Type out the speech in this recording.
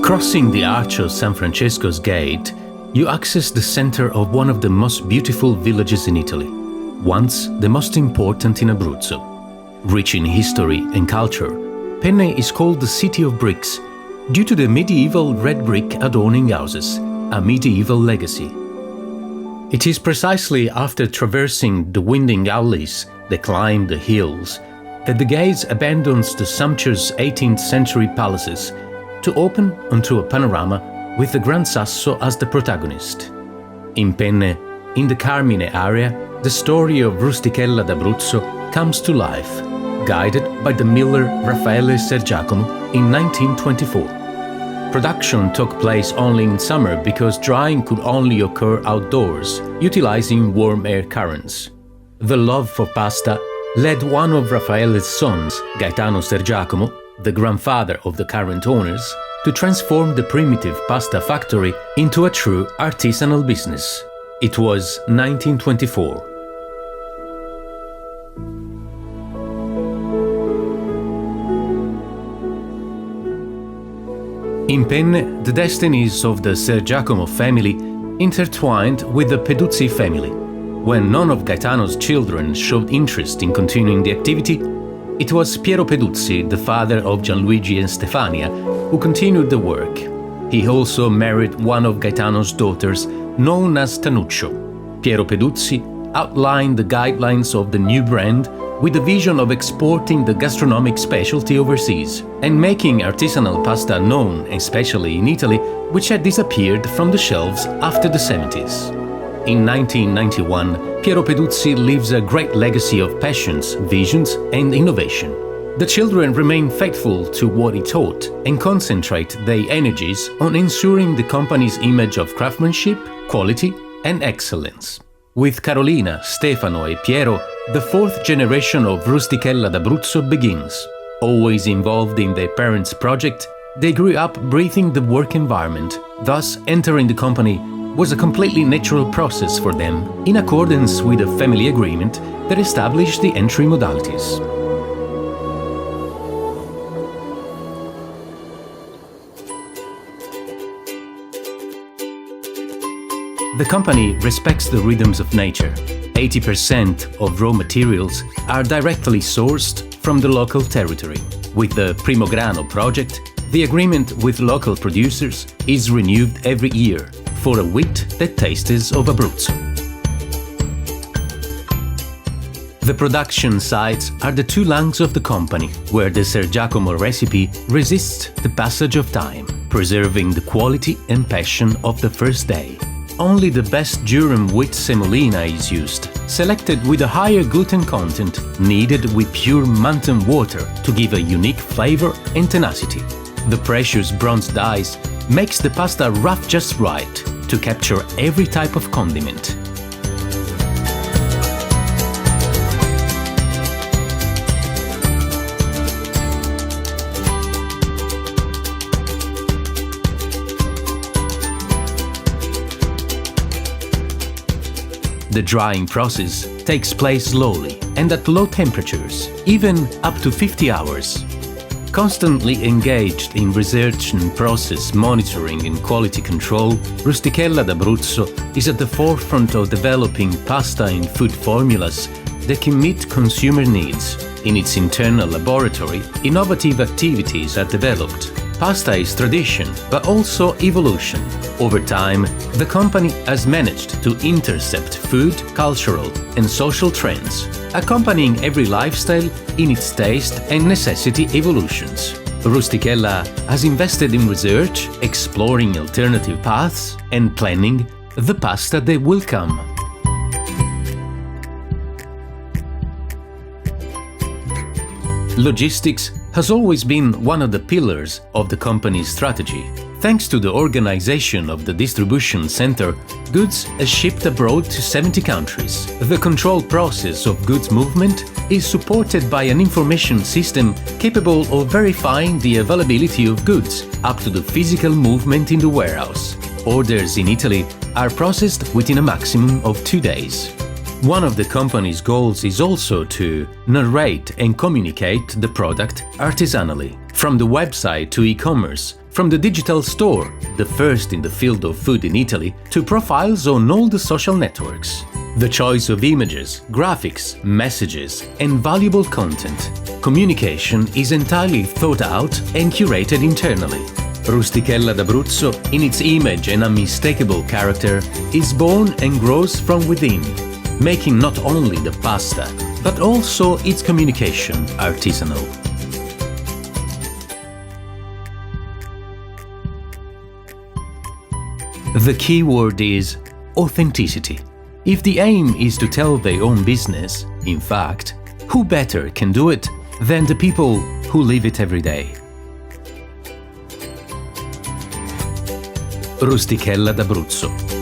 Crossing the arch of San Francesco's Gate, you access the center of one of the most beautiful villages in Italy, once the most important in Abruzzo. Rich in history and culture, Penne is called the City of Bricks due to the medieval red brick adorning houses, a medieval legacy. It is precisely after traversing the winding alleys that climb the hills that the gaze abandons the sumptuous 18th century palaces to open onto a panorama with the Gran Sasso as the protagonist. In Penne, in the Carmine area, the story of Rustichella d'Abruzzo comes to life, guided by the miller Raffaele Sergiacomo in 1924. Production took place only in summer because drying could only occur outdoors, utilizing warm air currents. The love for pasta led one of Raffaele's sons, Gaetano Sergiacomo, the grandfather of the current owners, to transform the primitive pasta factory into a true artisanal business. It was 1924. In Penne, the destinies of the Sergiacomo family intertwined with the Peduzzi family. When none of Gaetano's children showed interest in continuing the activity, it was Piero Peduzzi, the father of Gianluigi and Stefania, who continued the work. He also married one of Gaetano's daughters, known as Tanuccio. Piero Peduzzi outlined the guidelines of the new brand with the vision of exporting the gastronomic specialty overseas and making artisanal pasta known, especially in Italy, which had disappeared from the shelves after the 70s. In 1991, Piero Peduzzi leaves a great legacy of passions, visions, and innovation. The children remain faithful to what he taught and concentrate their energies on ensuring the company's image of craftsmanship, quality, and excellence. With Carolina, Stefano, and Piero, the fourth generation of Rustichella d'Abruzzo begins. Always involved in their parents' project, they grew up breathing the work environment, thus entering the company was a completely natural process for them, in accordance with a family agreement that established the entry modalities. The company respects the rhythms of nature. 80% of raw materials are directly sourced from the local territory. With the Primo Grano project, the agreement with local producers is renewed every year for a wheat that tastes of Abruzzo. The production sites are the two lungs of the company, where the Sergiacomo recipe resists the passage of time, preserving the quality and passion of the first day. Only the best durum wheat semolina is used, selected with a higher gluten content, kneaded with pure mountain water to give a unique flavor and tenacity. The precious bronze dies makes the pasta rough just right to capture every type of condiment. The drying process takes place slowly and at low temperatures, even up to 50 hours. Constantly engaged in research and process monitoring and quality control, Rustichella d'Abruzzo is at the forefront of developing pasta and food formulas that can meet consumer needs. In its internal laboratory, innovative activities are developed. Pasta is tradition, but also evolution. Over time, the company has managed to intercept food, cultural, and social trends, accompanying every lifestyle in its taste and necessity evolutions. Rustichella has invested in research, exploring alternative paths, and planning the pasta that will come. Logistics has always been one of the pillars of the company's strategy. Thanks to the organization of the distribution center, goods are shipped abroad to 70 countries. The control process of goods movement is supported by an information system capable of verifying the availability of goods up to the physical movement in the warehouse. Orders in Italy are processed within a maximum of 2 days. One of the company's goals is also to narrate and communicate the product artisanally. From the website to e-commerce, From the digital store, the first in the field of food in Italy, to profiles on all the social networks. The choice of images, graphics, messages, and valuable content. Communication is entirely thought out and curated internally. Rustichella d'Abruzzo, in its image and unmistakable character, is born and grows from within, making not only the pasta, but also its communication artisanal. The key word is authenticity. If the aim is to tell their own business, in fact, who better can do it than the people who live it every day? Rustichella d'Abruzzo.